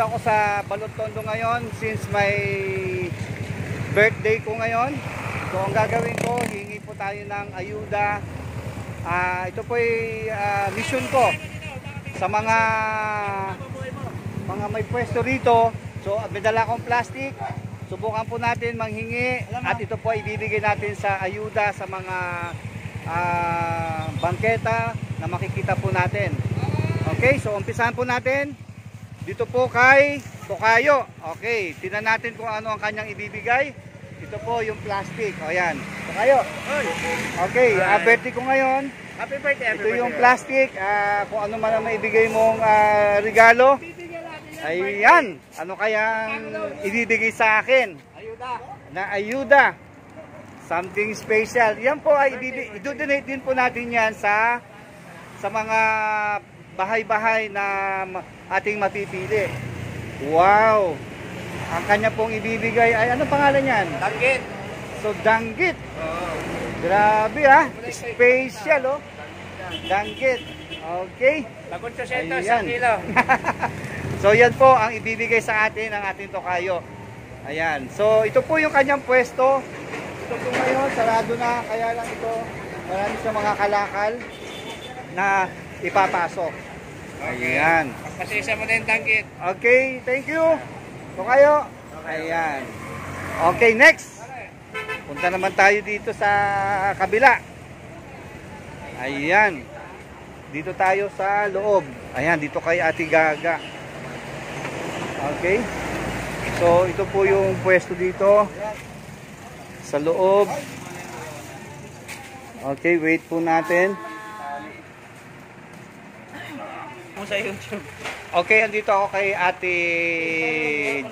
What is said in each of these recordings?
nandito ako sa Balot-Tondo ngayon since may birthday ko ngayon. So ang gagawin ko, hingi po tayo ng ayuda. Ito po ay mission ko sa mga may pwesto rito. So may dala akong plastic. Subukan po natin manghingi at ito po ay ibibigay natin sa ayuda sa mga bangketa na makikita po natin. Okay, so umpisahan po natin dito po kay Tokayo. Okay, tingnan natin kung ano ang kanyang ibibigay. Ito po yung plastic. O yan, Tokayo. Okay, birthday ko ngayon. Happy birthday. Ito yung plastic. Kung ano man ang maibigay mong regalo. Ayan, ano kayang ibibigay sa akin? Ayuda. Na ayuda. Something special. Yan po ay i-donate din po natin yan sa mga bahay-bahay na ating mapipili. Wow! Ang kanya pong ibibigay ay ano pangalan yan? Danggit. So danggit. Oh. Grabe special oh. Danggit. Okay. Lagot 800 sa kilo. So yan po ang ibibigay sa atin ng ating Tokayo. Ayan. So ito po yung kanyang pwesto. Ito po ngayon, sarado na. Kaya lang ito, marami sa mga kalakal na ipapasok. Ayan. Pasisa mo na yung danggit. Okay, thank you. Tokayo. Ayan. Okay, next. Punta naman tayo dito sa kabila. Ayan. Dito tayo sa loob. Ayan, dito kay Ate Gaga. Okay. So, ito po yung pwesto dito sa loob. Okay, wait po natin. Sa YouTube. Okay, andito ako kay Ate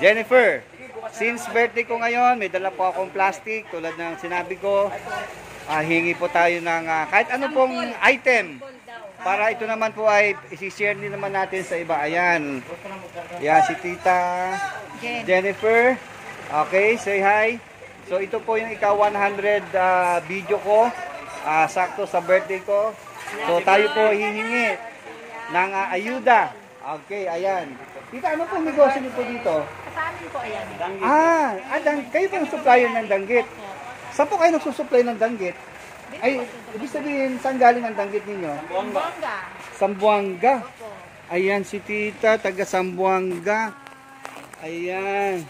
Jennifer. Since birthday ko ngayon, may dala po akong plastic tulad ng sinabi ko. Hingi po tayo ng kahit ano pong item. Para ito naman po ay isi-share din naman natin sa iba. Ayan. Yan si Tita Jennifer. Okay, say hi. So ito po yung ika 100 video ko. Sakto sa birthday ko. So tayo po hihingi ng ayuda. Okay, ayan. Tita, ano pong negosyo niyo po dito? Sa amin po, ayan. Kayo po yung supplier ng danggit. Saan po kayo nagsusupply ng danggit? Ay, ibig sabihin, saan galing ang danggit ninyo? Sambuanga. Sambuanga. Ayan si Tita, taga Sambuanga. Ayan.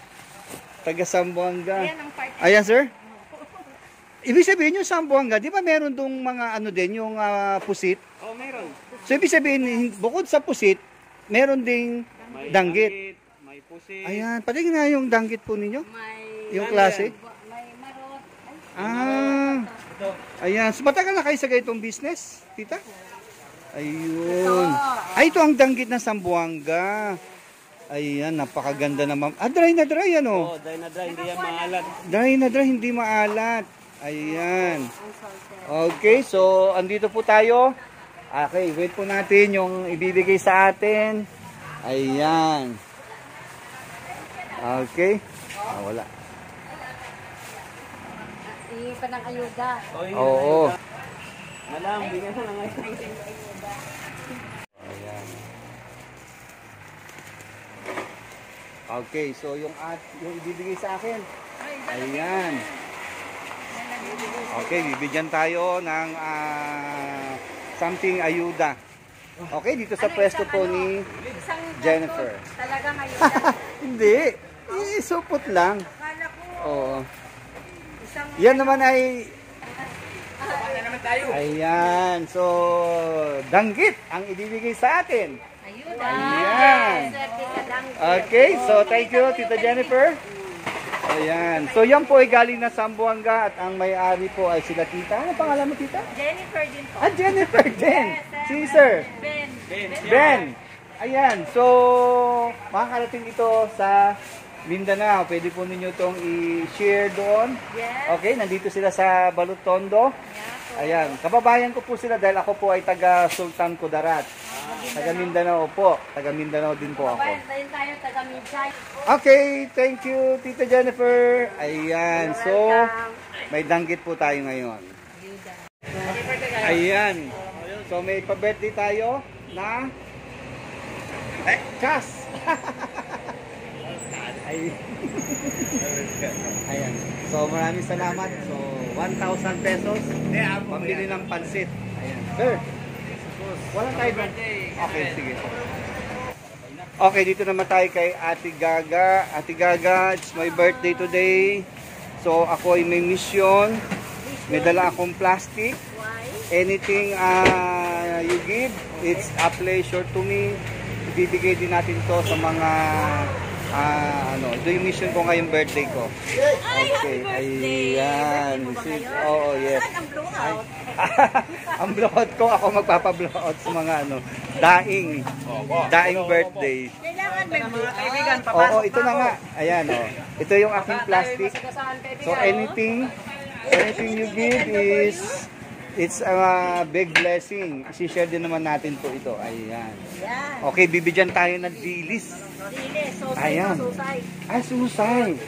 Taga Sambuanga. Ayan ang party. Ayan, sir. Ibig sabihin yung Sambuanga, di ba meron dong mga ano din, yung pusit? Oh, meron. So, ibig sabihin, bukod sa pusit, meron ding danggit. May pusit. Ayan, patingin nga yung danggit po ninyo. May Yung klase. marot. Ayan. So, matagal na kayo sa ganitong business, Tita? Ayun. Ay, ito ang danggit ng Sambuanga. Ayan, napakaganda naman. Dry na dry, ano? Oh, dry na dry, hindi yan maalat. Dry na dry, hindi maalat. Ayan. Okay, so, andito po tayo. Okay, wait po natin yung ibibigay sa atin. Ayan. Okay. Wala. Iyon pa ng ayuda. Oo. Malam, bigyan mo na ngayon. Ayan. Okay, so yung ibibigay sa akin. Ayan. Okay, bibigyan tayo ng something ayuda. Okay, dito sa pwesto po ni Jennifer. Talagang ayuda. Hindi. Isupot lang. Akala ko, Oo. isang Yan naman ay Ano naman tayo? ayan. So, danggit ang ibibigay sa atin. ayuda. Ayan. Swerte ka lang. Okay, so thank you, Tita Jennifer. Ayan. So, yan po ay galing na Sambuanga at ang may-ari po ay sila Tita. Ano pangalan mo, Tita? Jennifer din po. Jennifer din. Si Sir. Ben. Ben. Ayan. So, makakarating ito sa Mindanao. Pwede po ninyo itong i-share doon. Yes. Okay, nandito sila sa Balot-Tondo. Ayan. Kababayan ko po sila dahil ako po ay taga Sultan Kudarat. Taga Mindanao po. Taga Mindanao din po ako. Tayo taga Minchay. Okay, thank you, Tita Jennifer. Ayan. So, may danggit po tayo ngayon. Ayan. So, may pa-birthday tayo na Chas. maraming salamat. So, 1,000 pesos. Pambili ng pansit. Ayan. Sir, walang tayo ba? Okay, sige. Okay, dito naman tayo kay Ate Gaga. Ate Gaga, it's my birthday today. So, ako ay may mission. May dala akong plastic. Anything you give, it's a pleasure to me. Ibibigay din natin to sa mga ito yung mission ko ngayong birthday ko. Okay, ayan. Oo, yes. Ang blowout ko, ako magpapa-blowout sa mga daing birthday. Kailangan may kaibigan, Oo, ito na nga. Ayan, ito yung aking plastic. So anything you give is it's a big blessing. I-share din naman natin po ito. Ayan. Okay, bibigyan tayo ng dilis. Ayan. Ay, susay.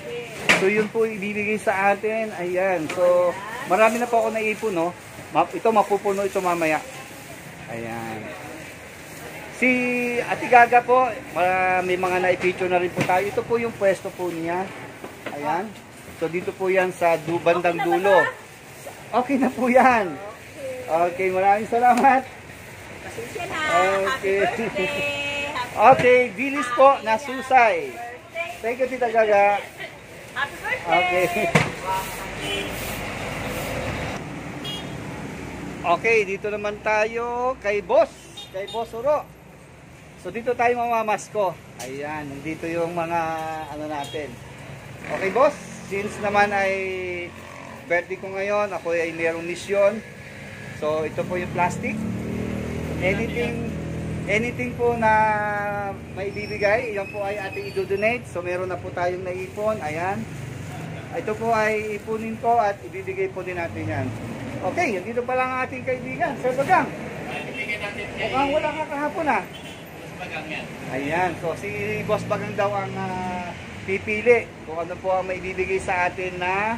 So, yun po ibibigay sa atin. Ayan. So, marami na po ako naipon, no? Ito, mapupuno ito mamaya. Ayan. Si Ate Gaga po, may mga na-picture na rin po tayo. Ito po yung pwesto po niya. Ayan. So, dito po yan sa bandang dulo. Okay na po yan. Okay, maraming salamat. Okay. Okay, dilis po na susay. Thank you, Tita Gaga. Happy birthday! Okay. Okay, dito naman tayo kay Boss Uro. So dito tayo mamamasko. Ayan, dito yung mga natin. Okay, Boss, since naman ay birthday ko ngayon, ako ay mayroong mission. So ito po yung plastic. Anything po na may bibigay, yan po ay ating i-donate. So meron na po tayong naipon. Ayan. Ito po ay ipunin ko at ibibigay po din natin yan. Okay, dito pa lang ang ating kaibigan, Sir Bagang. Mukhang wala ka kahapon Ayan, so si Boss Bagang daw ang pipili kung ano po ang maibibigay sa atin na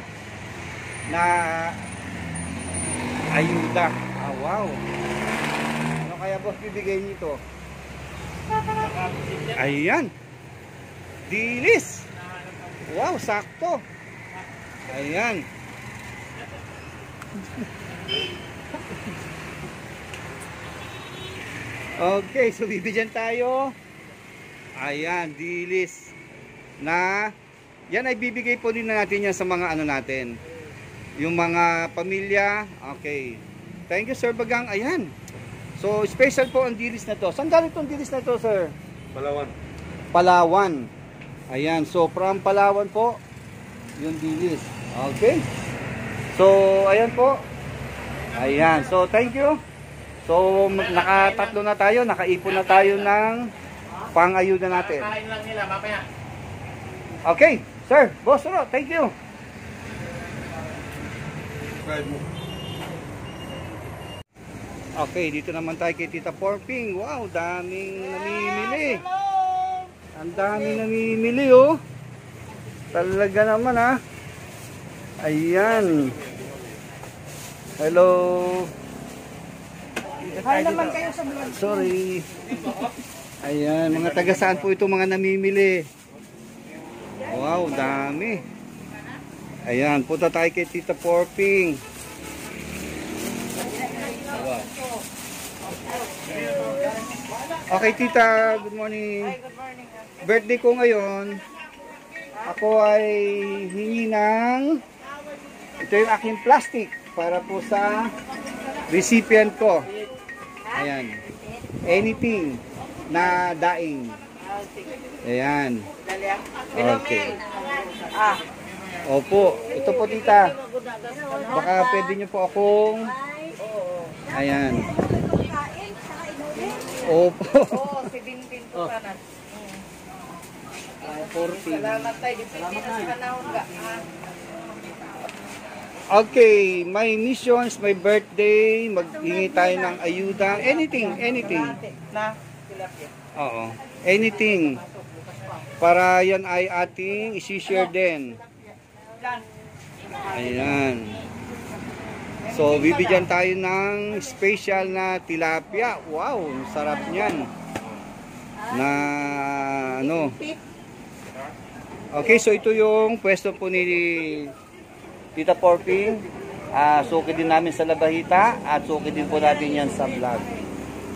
ayuda. Wow. Ano kaya boss bibigay nito? Ayan. Dilis. Wow, sakto. Ayan. Okay, so bibigyan tayo. Ayan, dilis. Yan ay bibigay po din natin yan sa mga natin. Yung mga pamilya. Okay. Thank you, Sir Bagang. Ayan. So, special po ang dilis na to. Saan galing itong dilis na to, sir? Palawan. Ayan. So, from Palawan po, yung dilis. Okay. So, ayan po. Ayan. So, thank you. So, nakatatlo na tayo. Nakaipon na tayo ng pang-ayuda natin. Okay. Sir, Boss Uro, thank you. Okay, dito naman tayo kay Tita Porping. Wow, daming namimili. Ang daming namimili, oh. Talaga naman, ha. Ayan. Hello. Hi naman kayo sa vlog. Sorry. Ayan, mga taga saan po ito mga namimili? Wow, dami. Ayan, punta tayo kay Tita Porping. Okay, Tita, good morning. Hi, good morning. Birthday ko ngayon. Ako ay hingi ng ito yung aking plastic para po sa recipient ko. Ayan. Anything na daing. Ayan. Okay. Opo. Ito po, Tita. Baka pwede nyo po akong ayan. Opo. Oo, si Bintin po ka na. 40. Salamat tayo. Salamat tayo. Okay, my missions, my birthday, maghingi tayo ng ayuda, anything. Na, tilapia. Oo, anything. Para yan ay ating isi-share din. Ayan. So, bibigyan tayo ng special na tilapia. Wow, sarap niyan. Na Okay, so ito yung pwesto po ni Tita Porping. Suki din namin sa Labahita at suki din po natin yan sa vlog.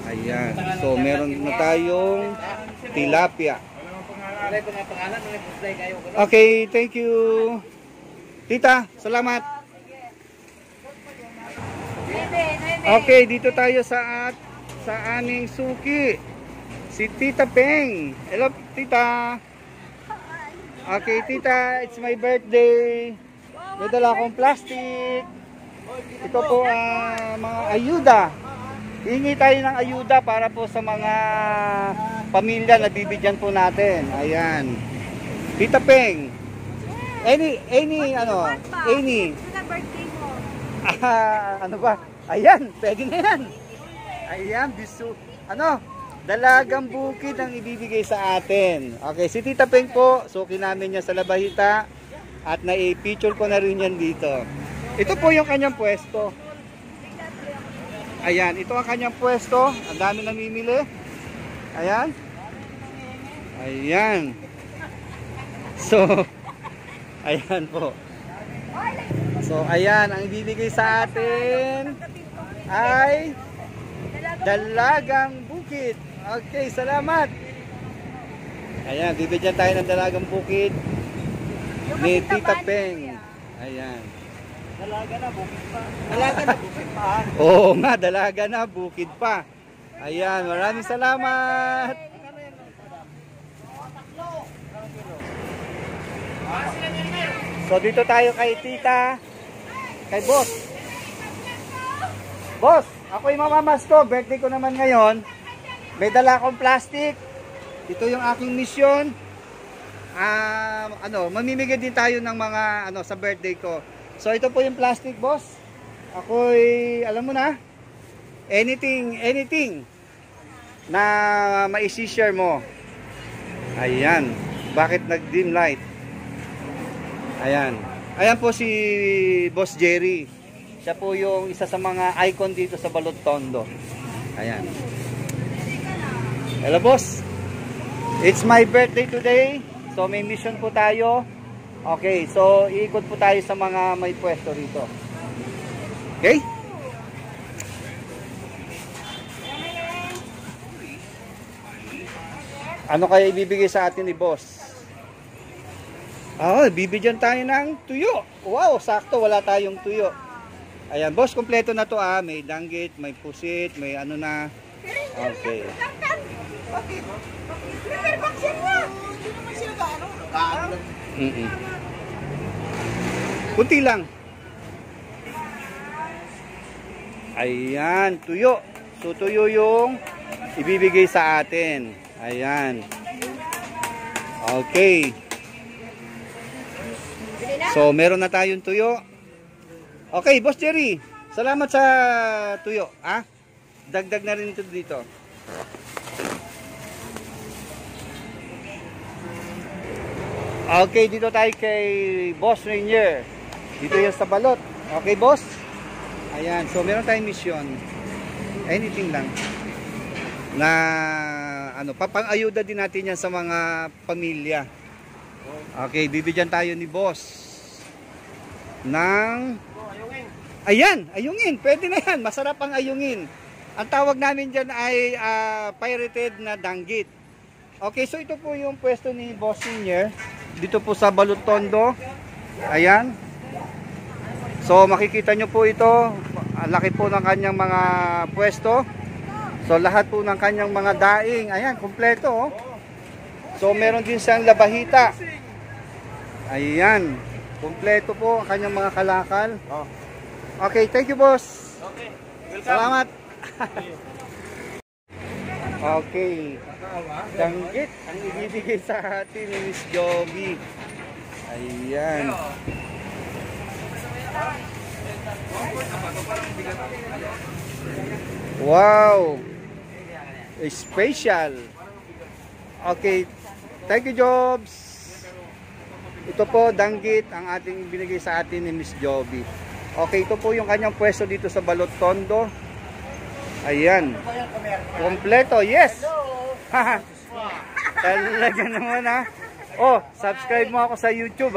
Ayan. So, meron na tayong tilapia. Okay, thank you. Tita, salamat. Okay, dito tayo sa aming suki. Si Tita Peng. Hello, Tita. Okay, Tita, it's my birthday. May dala akong plastic. Ito po mga ayuda. Hingi tayo ng ayuda para po sa mga pamilya na bibigyan po natin. Ayan. Tita Peng. Any ano ba? Ayan, pwede na yan. Ayan, bisu. Dalagang bukid ang ibibigay sa atin. Okay, si Tita Peng po, suki namin niya sa Labahita at na-picture ko na rin yan dito. Ito po yung kanyang pwesto. Ayan, ito ang kanyang pwesto. Ang dami namimili. Ayan. Ayan. So, ayan po. So, ayan, ang ibibigay sa atin ay dalagang bukid. Okay, salamat. Ayan, bibigyan tayo ng dalagang bukid ni Tita Peng. Ayan. Dalaga na, bukid pa. Dalaga na, bukid pa. Oo nga, dalaga na, bukid pa. Ayan, maraming salamat. So dito tayo kay Tita, kay Boss. Boss, ako yung mamamasko, birthday ko naman ngayon. May dala akong plastic. Ito yung aking mission. Mamimigay din tayo ng mga sa birthday ko. So ito po yung plastic, boss. Ako'y, alam mo na, anything na maisi-share mo. Ayan. Bakit nag-dim light? Ayan. Ayan po si Boss Jerry. Siya po yung isa sa mga icon dito sa Balot Tondo. Ayan. Hello, boss. It's my birthday today. So may mission po tayo. Okay, so iikot po tayo sa mga may pwesto rito. Okay? Ano kaya ibibigay sa atin ni boss? Bibigyan tayo ng tuyo. Wow, sakto, wala tayong tuyo. Ayan, boss, kompleto na to May danggit, may pusit, may ano na. Okay. Kunti lang. Ayan, tuyo. So, tuyo yung ibibigay sa atin. Ayan. Okay. So, meron na tayong tuyo. Okay, Boss Jerry. Salamat sa tuyo. Dagdag na rin ito dito. Okay, dito tayo kay Boss Rainier. Dito yung sa balot. Okay, boss? Ayan. So, meron tayong mission. Anything lang. Na, papang-ayuda din natin yan sa mga pamilya. Okay, bibigyan tayo ni boss ng ayungin, pwede na yan, masarap ang ayungin. Ang tawag namin dyan ay pirated na danggit. Okay, so ito po yung pwesto ni Boss Senior dito po sa Balot Tondo. Ayan, so makikita nyo po ito, ang laki po ng kanyang mga pwesto. So lahat po ng kanyang mga daing, ayan, kompleto. So meron din siyang labahita. Ayan, kompleto po ang kanyang mga kalakal. Okay, thank you, boss. Okay, welcome. Salamat. Okay. Danggit ang ibibigay sa atin ni Miss Joby. Ayan. Wow. Special. Okay. Thank you, Jobs. Ito po, danggit ang ating binigay sa atin ni Miss Joby. Okay, ito po yung kanyang pwesto dito sa Balot Tondo. Ayan. Kompleto, yes. Talaga naman subscribe mo ako sa YouTube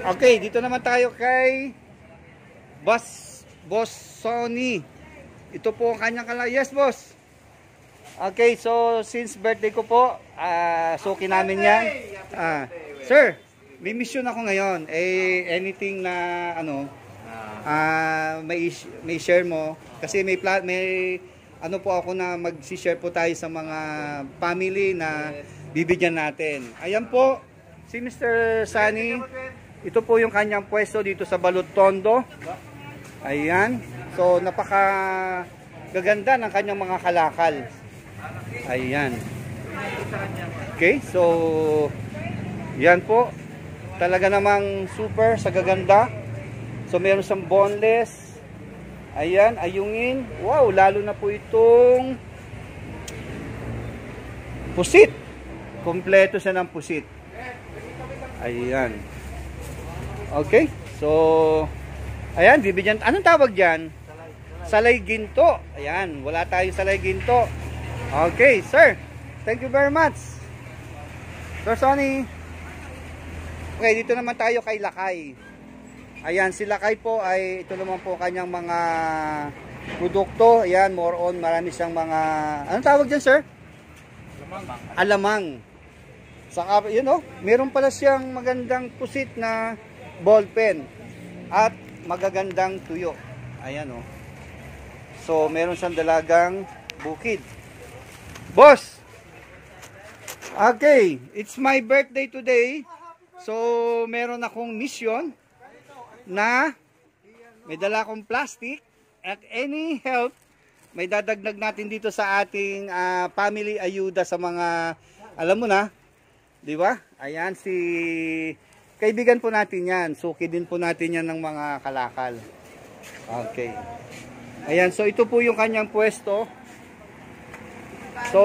Okay, dito naman tayo kay Boss Sonny. Ito po ang kanyang Yes, boss. Okay, so since birthday ko po, suki namin yan. Sir, may mission ako ngayon. Anything na may share mo. Kasi may ano po ako na mag-share po tayo sa mga family na bibigyan natin. Ayan po, si Mr. Sunny. Ito po yung kanyang pwesto dito sa Balud Tondo. Ayan. So, napaka gaganda ng kanyang mga kalakal. Ayan. Okay, so yan po. Talaga namang super sa gaganda. So, meron siyang boneless. Ayan, ayungin. Wow, lalo na po itong pusit. Kompleto siya ng pusit. Ayan. Okay, so ayan, bibigyan. Anong tawag dyan? Salay ginto. Ayan, wala tayong salay ginto. Okay, sir. Thank you very much. Sir Sonny. Okay, dito naman tayo kay Lakay. Ayan, si Lakay po ay ito naman po kanyang mga produkto. Ayan, more on, marami siyang mga, anong tawag dyan, sir? Alamang. Saka, yun o, meron pala siyang magandang pusit na ball pen at magagandang tuyo. Ayan o. So, meron siyang dalagang bukid. Boss! Okay, it's my birthday today. So, meron akong mission na may dala akong plastic at any help may dadagdag natin dito sa ating family ayuda sa mga, alam mo na, di ba? Ayan, si kaibigan po natin yan. Suki din po natin yan ng mga kalakal. Okay. Ayan, so ito po yung kanyang pwesto. So,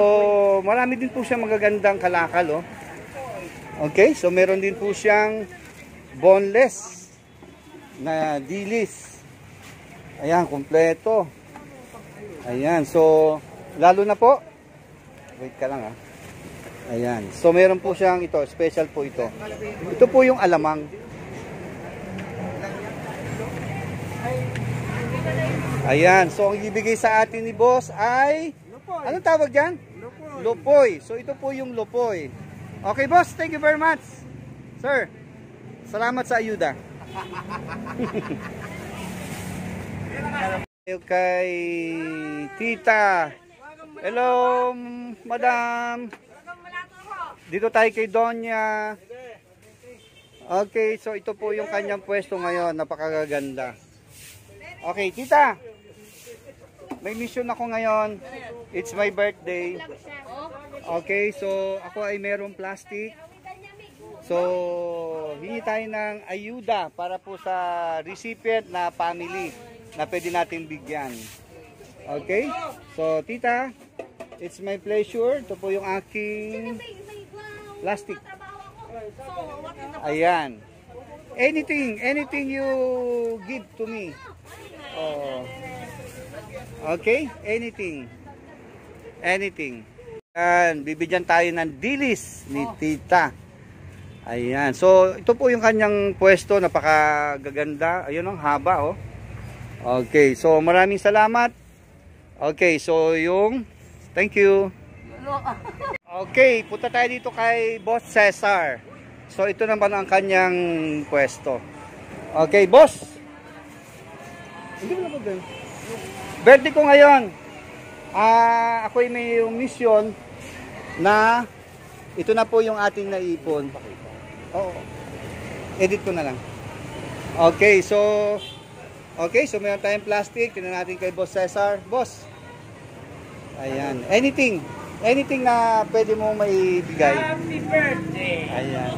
marami din po siyang magagandang kalakal, oh. Okay, so meron din po siyang boneless na dilis. Ayan, kompleto. Ayan, so lalo na po. Wait ka lang, Ayan, so meron po siyang ito, special po ito. Ito po yung alamang. Ayan, so ang ibigay sa atin ni boss ay, anong tawag dyan? Lupoy. So ito po yung lupoy. Okay, boss, thank you very much. Sir, salamat sa ayuda. Kay Tita. Hello, madam. Dito tayo kay Donya. Okay, so ito po yung kanyang pwesto ngayon. Napakaganda. Okay, Tita. May mission ako ngayon. It's my birthday. Okay, so ako ay merong plastic. So, hingi tayo ng ayuda para po sa recipient na family na pwede natin bigyan. Okay? So, Tita, it's my pleasure. Ito po yung aking plastic. Ayan. Anything you give to me. Oh. Okay? Anything. Ayan, bibigyan tayo ng dilis ni Tita. Ayan. So, ito po yung kanyang pwesto. Napakagaganda. Ayun, ang haba, oh. Okay. So, maraming salamat. Okay. So, thank you. Okay. Punta tayo dito kay Boss Cesar. So, ito naman ang kanyang pwesto. Okay, boss. Hindi mo na ba birthday ko ngayon. Ako ay may mission na ito na po yung ating naipon. Oo. Edit ko na lang. Okay, so meron tayong plastic. Tingnan natin kay Boss Cesar. Boss. Ayan. Anything na pwede mo maibigay. Happy birthday! Ayan.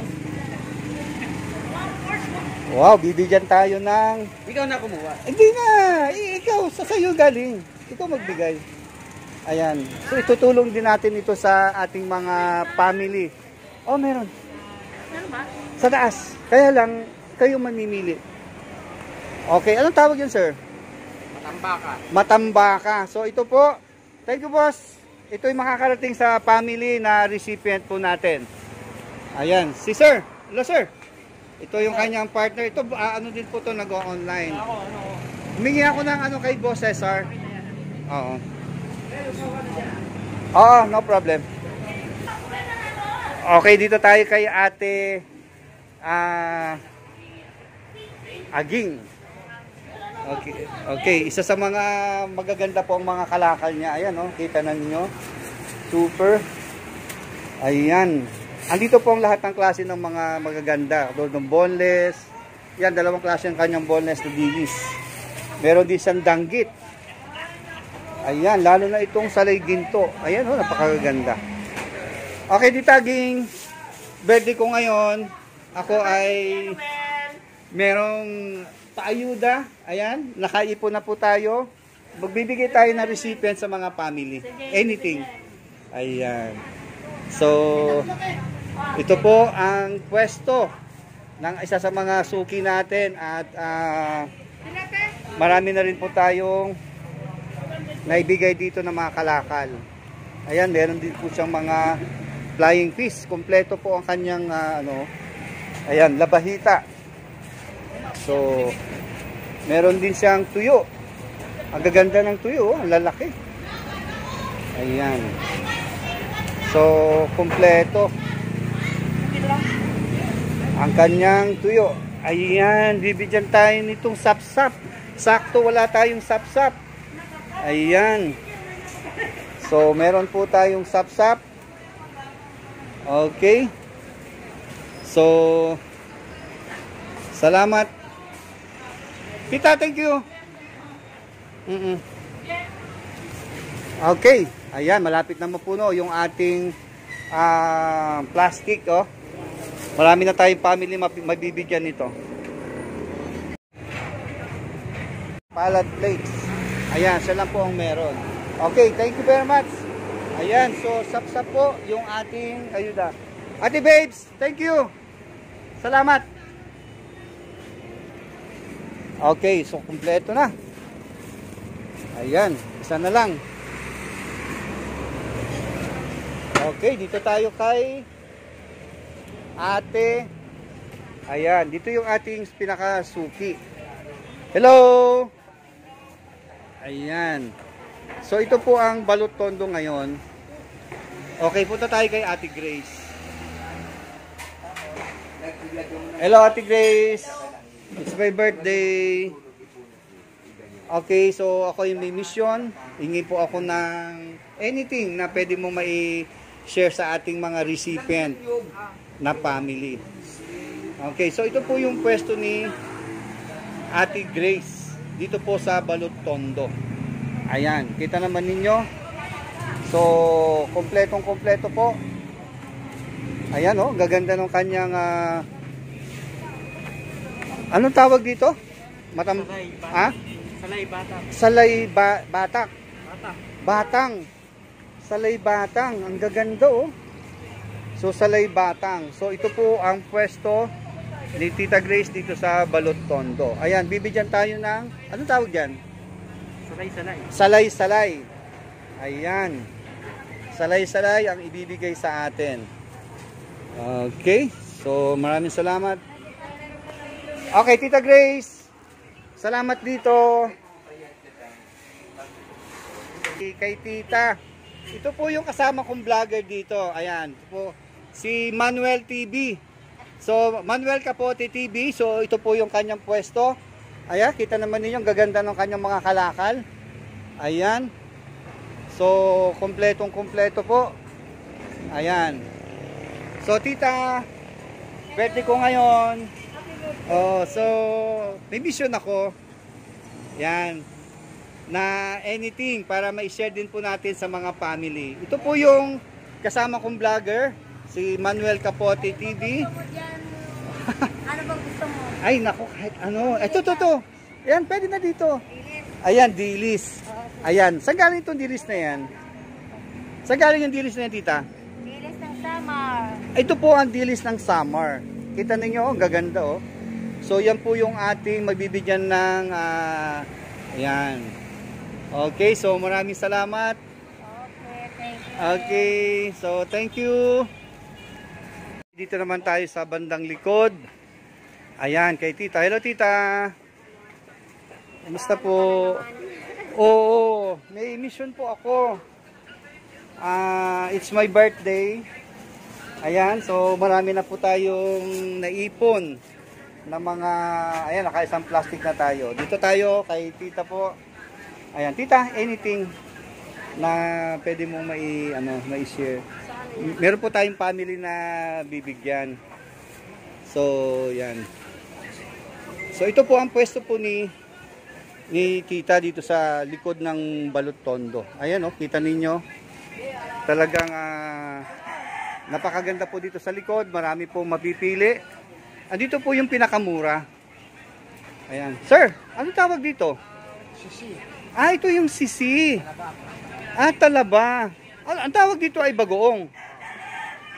Wow, bibigyan tayo ng... Ikaw na kumuha. Hindi na. Ikaw, sa'yo galing. Ikaw magbigay. Ayan. So, itutulong din natin ito sa ating mga family. Oh, meron. Sa taas. Kaya lang, kayo mamimili. Okay, anong tawag yun, sir? Matambaka. Matambaka. So, ito po. Thank you, boss. Ito yung makakarating sa family na recipient po natin. Ayan. Si sir. Hello, sir. Ito yung kanyang partner. Ito, ano din po to nag-online. Ako, ano? Humingi ako ng ano kay Boss Cesar. Oo. Oo, no problem. Okay, dito tayo kay Ate Aging. Okay, okay, isa sa mga magaganda po ang mga kalakal niya. Ayan, oh, kita na ninyo. Super. Ayan. Andito po ang lahat ng klase ng mga magaganda. Tulad ng boneless. Yan, dalawang klase ang kanyang boneless na dilis. Meron din siyang danggit. Ayan, lalo na itong salay ginto. Ayan, oh, napakaganda. Okay, ditaging birthday ko ngayon. Ako ay merong paayuda. Ayan, nakaipon na po tayo. Magbibigay tayo ng recipient sa mga family. Anything. Ayan. So, ito po ang pwesto ng isa sa mga suki natin at marami na rin po tayong naibigay dito ng mga kalakal. Ayan, meron din po siyang mga flying fish. Kompleto po ang kanyang ayan, labahita. So, meron din siyang tuyo. Ang gaganda ng tuyo, ang lalaki. Ayan. So, kompleto ang kanyang tuyo. Ayan, bibigyan tayo nitong sapsap. Sakto, wala tayong sapsap. Ayan. So, meron po tayong sapsap. Okay. So, salamat. Tita, thank you. Okay. Ayan, malapit na mapuno yung ating plastic, oh. Marami na tayong family mabibigyan nito. Pallet plates. Ayan, siya lang po ang meron. Okay, thank you very much. Ayan, so sap-sap po yung ating ayuda. Ate Babes, thank you. Salamat. Okay, so kumpleto na. Ayan, isa na lang. Okay, dito tayo kay Ate. Ayan, dito yung ating pinakasuki. Hello! Ayan. So ito po ang balot tondo ngayon. Okay, punta tayo kay Ate Grace. Hello Ate Grace. It's my birthday. Okay, so ako yung may mission. Hingi po ako ng anything na pwede mo mai-share sa ating mga recipient na family. Okay, so ito po yung pwesto ni Ate Grace dito po sa Balot Tondo. Ayan, kita naman ninyo. So, kompletong-kompleto po. Ayan, oh, gaganda ng kanyang anong tawag dito? Salay batak. Salay batak. Batak. Batang. Salay batang. Ang gaganda, oh. So, salay batang. So, ito po ang pwesto ni Tita Grace dito sa Balot Tondo. Ayan, bibigyan tayo ng, anong tawag dyan? Salay-salay. Salay-salay. Ayan. Salay-salay ang ibibigay sa atin. Okay. So, maraming salamat. Okay, Tita Grace. Salamat dito. Kay Tita. Ito po yung kasama kong vlogger dito. Ayan. Ito po. Si Manuel TV. So, Manuel Capote TV. So, ito po yung kanyang pwesto. Ayan, kita naman ninyo ang gaganda ng kanyang mga kalakal. Ayan. So, kompletong-kompleto po. Ayan. So, Tita, birthday ko ngayon. Oh, so, may mission ako. Ayan. Na anything para ma-share din po natin sa mga family. Ito po yung kasama kong vlogger. Si Manuel Capote TV. Ano bang gusto mo? Ay, naku, kahit ano. Ito. Ayan, pwede na dito. Ayan, dilis. Ayan, saan galing itong dilis na yan? Saan galing yung dilis na yan, Tita? Dilis ng summer. Ito po ang dilis ng summer. Kita ninyo, ang gaganda, oh. So, yan po yung ating magbibigyan ng, ayan. Okay, so maraming salamat. Okay, thank you. Okay, so thank you. Dito naman tayo sa bandang likod. Ayan, kay tita. Hello, tita. Kumusta po? Oo, may mission po ako. It's my birthday. Ayan, so marami na po tayong naipon na mga, ayan, naka-isang plastic na tayo. Dito tayo kay tita po. Ayan, tita, anything na pwede mo mai-share. Meron po tayong family na bibigyan. So, yan. So, ito po ang pwesto po ni tita dito sa likod ng Balot Tondo. Ayan, oh, kita ninyo. Talagang napakaganda po dito sa likod. Marami po mapipili. Andito po yung pinakamura. Ayan. Sir, ano tawag dito? Sisi. Ito yung sisi. Talaba. Ang tawag dito ay bagoong.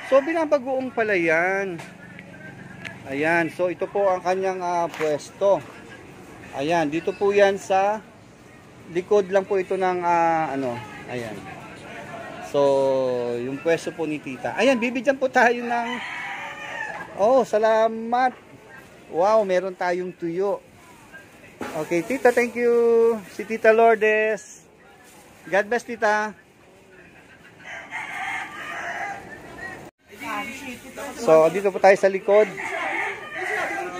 So, binabagoong pala yan. Ayan. So, ito po ang kanyang pwesto. Ayan. Dito po yan sa likod lang po ito ng ayan. So, yung pwesto po ni tita. Ayan, bibigyan po tayo ng... Oh, salamat. Wow, meron tayong tuyo. Okay, tita, thank you. Si Tita Lourdes. God bless, tita. So, dito po tayo sa likod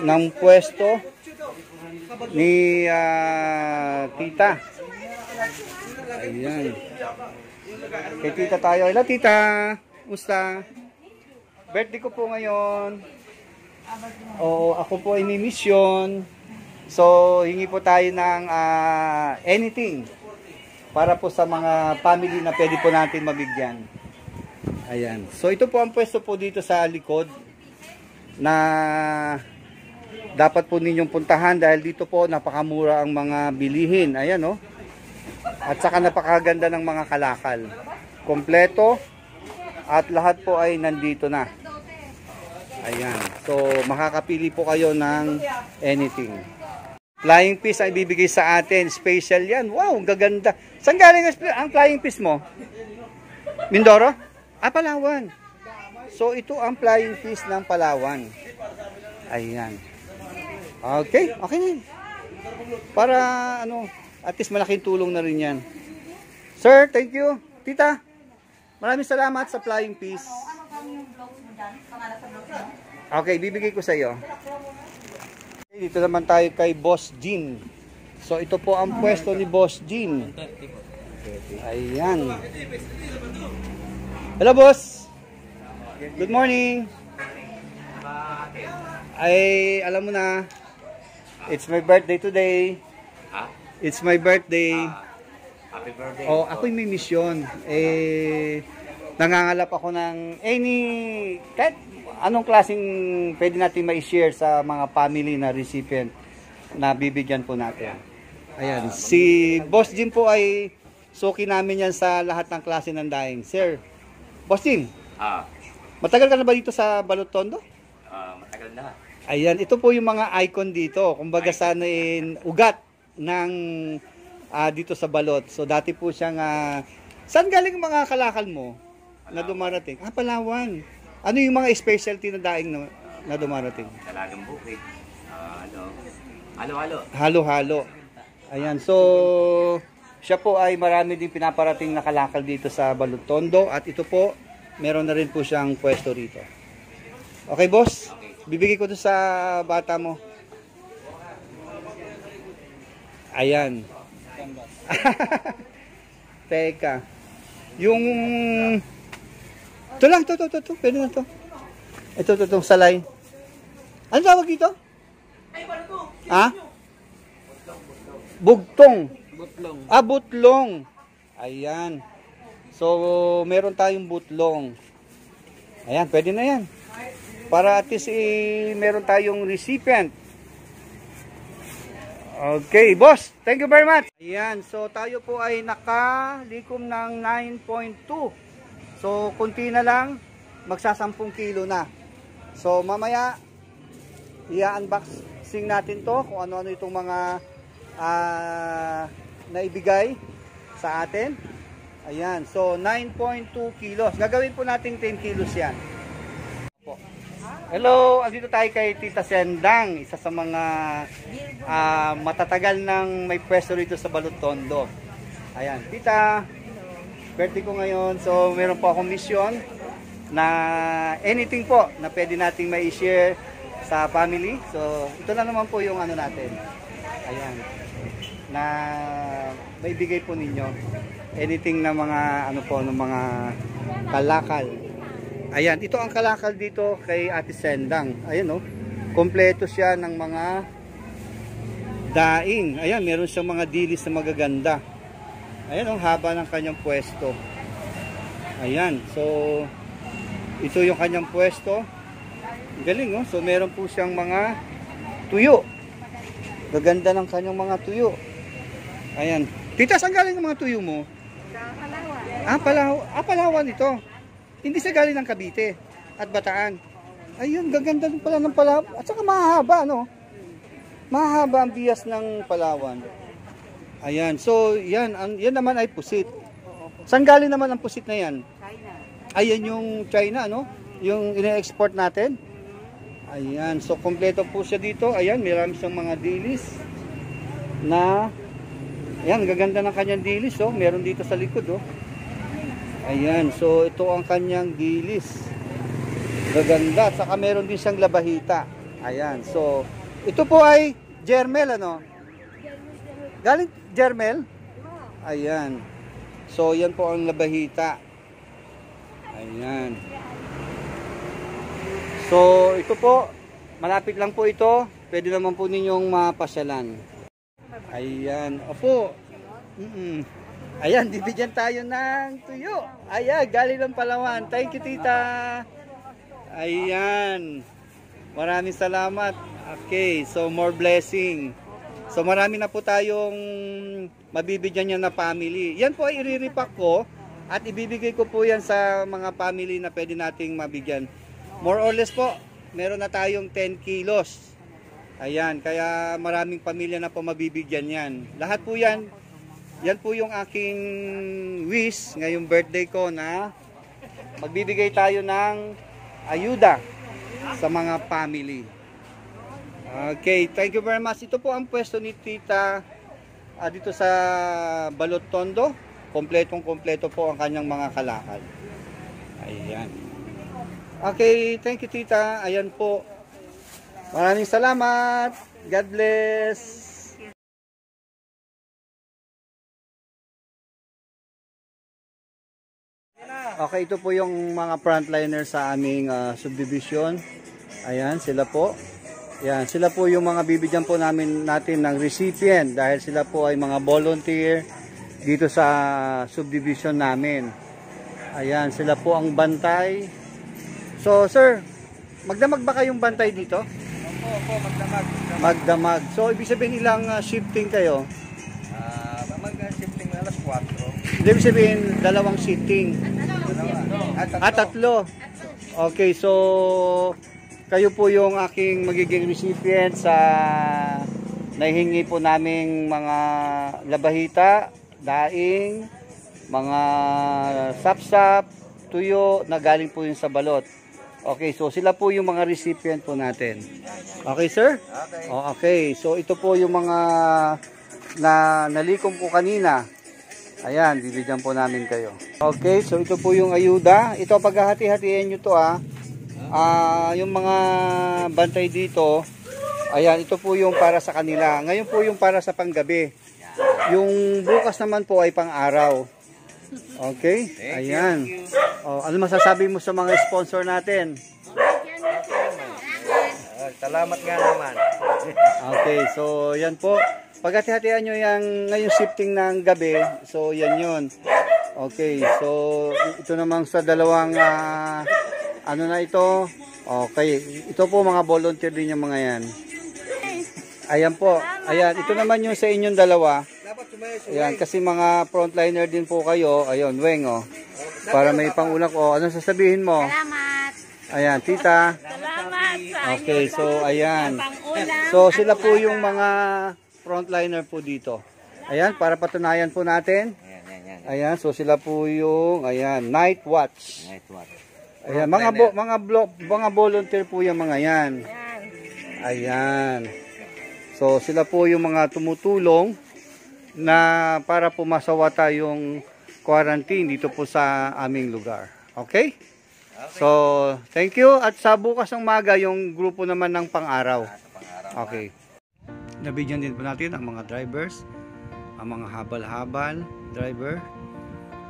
ng pwesto ni tita. Ayan. Kay tita tayo. Hello, tita. Musta? Birthday ko po ngayon. Oo, ako po ay may mission. So, hingi po tayo ng anything para po sa mga family na pwede po natin mabigyan. Ayan. So, ito po ang pwesto po dito sa likod na dapat po ninyong puntahan dahil dito po napakamura ang mga bilihin. Ayan, oh. At saka napakaganda ng mga kalakal. Kompleto at lahat po ay nandito na. Ayan. So, makakapili po kayo ng anything. Flying fish ay bibigay sa atin. Special yan. Wow, ang gaganda. Saan galing ang flying fish mo? Mindoro? Palawan. So, ito ang flying fish ng Palawan. Ayan. Okay, okay na. Para, at least malaking tulong na rin yan. Sir, thank you. Tita, maraming salamat sa flying fish. Okay, bibigay ko sa iyo. Dito naman tayo kay Boss Jean. So, ito po ang pwesto ni Boss Jean. Ayan. Hello, boss. Good morning. Ay, alam mo na, it's my birthday today. It's my birthday. Happy birthday. Oh, ako'y may mission. Nangangalap ako ng kahit anong klaseng pwede natin ma-share sa mga family na recipient na bibigyan po natin. Ayan, si Boss Jim po ay suki namin yan sa lahat ng klase ng daing. Sir, Boss Jim, matagal ka na ba dito sa Balot Tondo? Matagal na. Ayan, ito po yung mga icon dito. Kumbaga sana ugat ng dito sa Balot. So dati po siyang saan galing mga kalakal mo na dumarating? Palawan. Ano yung mga specialty na daing na dumarating? Talagang bukid. Halo-halo. Halo-halo. Ayan, so siya po ay marami din pinaparating na kalakal dito sa Balot Tondo at ito po, meron na rin po siyang pwesto rito. Okay, boss? Bibigay ko to sa bata mo. Ayan. Teka. Yung ito lang, ito. Pwede na to. Ito, salay. Ano tawag dito? Bugtong. Butlong. Butlong. Ayan. So, meron tayong butlong. Ayan, pwede na yan. Para at least meron tayong recipient. Okay, boss. Thank you very much. Ayan, so tayo po ay nakalikom ng 9.2. So, kunti na lang, magsa-10 kilo na. So, mamaya, i-unboxing natin to kung ano-ano itong mga naibigay sa atin. Ayan, so 9.2 kilos. Gagawin po natin 10 kilos yan. Hello, andito tayo kay Tita Sendang, isa sa mga matatagal nang may pwesto rito sa Balotondo. Ayan, Tita, birthday ko ngayon, so meron po akong mission na anything po na pwede nating mai-share sa family. So, ito na naman po yung ano natin. Ayan, na maibigay po ninyo. Anything na mga ano po, ng mga kalakal. Ayan, ito ang kalakal dito kay Ate Sendang. Ayan, oh, kompleto siya ng mga daing. Ayan, meron siyang mga dilis na magaganda. Ayan, oh, haba ng kanyang pwesto. Ayan, so ito yung kanyang pwesto. Galing, oh. So meron po siyang mga tuyo. Gaganda ng kanyang mga tuyo. Ayan. Tita, saan galing ang mga tuyo mo? Palawan ito. Hindi sa galing ng Cavite at Bataan. Ayun, gaganda pala ng Palawan. At saka mahaba, no? Mahaba ang bias ng Palawan. Ayan, so yan naman ay pusit. Saan galing naman ang pusit na yan? China. Ayan yung China, no? Yung ine-export natin. Ayan, so kompleto po siya dito. Ayan, marami siyang mga dilis na, ayan, gaganda ng kanyang dilis, oh. Meron dito sa likod, oh. Ayan, so ito ang kanyang dilis. Gaganda, saka meron din siyang labahita. Ayan, so ito po ay Jermel, ano? Galing Jermel? Ayan. So yan po ang labahita. Ayan. So ito po, malapit lang po ito. Pwede naman po ninyong mapasyalan. Ayan, opo. Ayan, bibigyan tayo ng tuyo. Ayan, galing ng Palawan. Thank you, Tita. Ayan. Maraming salamat. Okay, so more blessing. So marami na po tayong mabibigyan niya na family. Yan po ay i-repack ko at ibibigay ko po yan sa mga family na pwede nating mabigyan. More or less po, meron na tayong 10 kilos. Ayan, kaya maraming pamilya na po mabibigyan yan. Lahat po yan. Yan po yung aking wish ngayong birthday ko na magbibigay tayo ng ayuda sa mga family. Okay, thank you very much. Ito po ang pwesto ni Tita dito sa Balotondo. Kompletong-kompleto po ang kanyang mga kalakal. Ayan. Okay, thank you, Tita. Ayan po. Maraming salamat. God bless. Okay, ito po yung mga frontliner sa aming subdivision. Ayan, sila po. Ayan, sila po yung mga bibigyan po natin ng recipient dahil sila po ay mga volunteer dito sa subdivision namin. Ayan, sila po ang bantay. So, sir, magdamag ba kayong bantay dito? Opo, magdamag. Magdamag. So, ibig sabihin ilang shifting kayo? Mag-shifting alas 4. Ibig sabihin, dalawang shifting. Tatlo. Okay, so kayo po yung aking magiging recipient sa nahihingi po naming mga labahita, daing, mga sapsap, tuyo na galing po yun sa balot. Okay, so sila po yung mga recipient po natin. Okay, sir? Okay. Okay, so ito po yung mga na nalikom ko kanina. Ayan, bibigyan po namin kayo. Okay, so ito po yung ayuda. Ito, paghahati-hatiin nyo to yung mga bantay dito. Ayan, ito po yung para sa kanila. Ngayon po yung para sa panggabi. Yung bukas naman po ay pang-araw. Okay, ayan. Oh, ano masasabi mo sa mga sponsor natin? Salamat nga naman. Okay, so yan po. Paghati-hatian nyo yung ngayong shifting ng gabi, so yan yun. Okay, so ito namang sa dalawang, ano na ito, okay, ito po mga volunteer din yung mga yan. Ayan po, ayan, ito naman yung sa inyong dalawa. Ayan, kasi mga frontliner din po kayo, ayun, Weng, para may pangulak, ano sasabihin mo? Salamat. Ayan, Tita. Salamat sa Okay, so ayan. pangulam. So sila po yung mga frontliner po dito. Ayan, para patunayan po natin. Ayan. Ayan, so sila po yung, ayan, night watch. Night watch. Ayan, mga volunteer po yung mga yan. Yan. Ayan. So, sila po yung mga tumutulong na para po masawa tayong quarantine dito po sa aming lugar. Okay? So, thank you. At sa bukas ng maga, yung grupo naman ng pang-araw. Okay. Nabigyan din po natin ang mga drivers, ang mga habal-habal driver.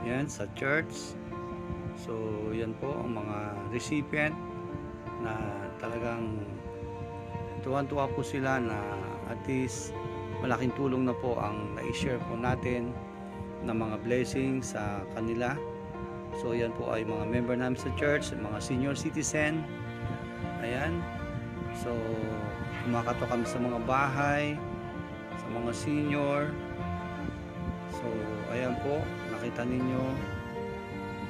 Yan, sa church. So, yan po ang mga recipient na talagang tuwan-tuwa po sila na at least malaking tulong na po ang na-share po natin ng mga blessings sa kanila. So, yan po ay mga member namin sa church, mga senior citizen. Ayan. So, kumakato kami sa mga bahay, sa mga senior. So, ayan po, nakita ninyo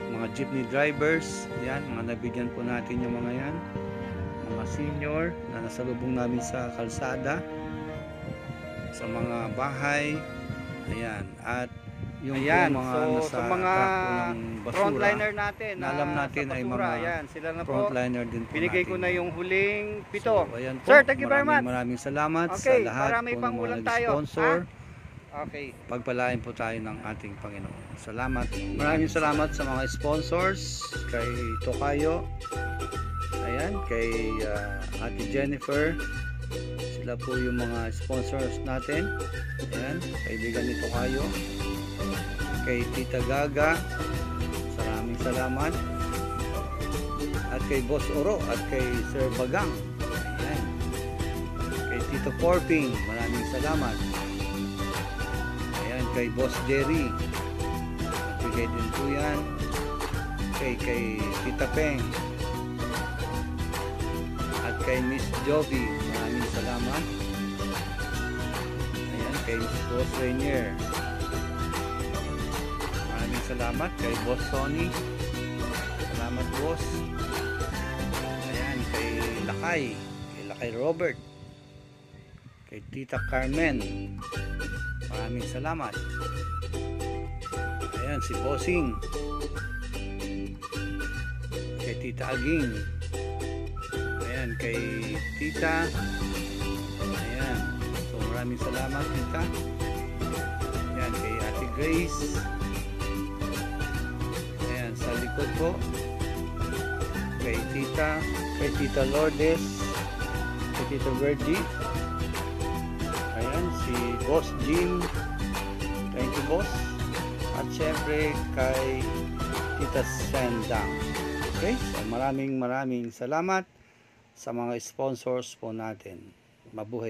mga jeepney drivers, yan, mga nabigyan po natin yung mga yan, mga senior na nasalubong namin sa kalsada, sa mga bahay, ayan, at yung Ayan, po mga so, nasa sa mga truck po ng basura, frontliner natin na alam sa natin ay basura, mga ayan, sila na po. frontliner din po Binigay natin. ko na yung huling 7. So, ayan po, Sir, thank you very much. Maraming salamat Okay, sa lahat marami po pang ng mga ulam tayo, nag-sponsor. Okay. Pagpalain po tayo ng ating Panginoon. Salamat. Maraming salamat sa mga sponsors, kay Tokayo, ayan, kay Ate Jennifer. Sila po yung mga sponsors natin. Ayan, kaibigan ni Tokayo. Kay Tita Gaga, maraming salamat. At kay Boss Oro at kay Sir Bagang. Ayan. Kay Tito Porping, maraming salamat. Ayan, kay Boss Jerry. Bigay din po yan. Kay Tita Peng. At kay Miss Joby, maraming salamat. Ayan, kay Boss Rainier. Maraming salamat kay Boss Sonny. Salamat, Boss. Ayan, kay Lakay Robert. Kay Tita Carmen. Maraming salamat. Ayan, si Bossing. Kay Tita Aging. Ayan, kay Tita. Ayan. So, maraming salamat, Tita. Ayan, kay Ate Grace. Ayan, sa likod po. Kay Tita Lourdes. Kay Tita Virgie. Ayan, si Boss Jim. Thank you, Boss. At syempre kay Tita Sendang. Okay, so maraming salamat sa mga sponsors po natin. Mabuhay.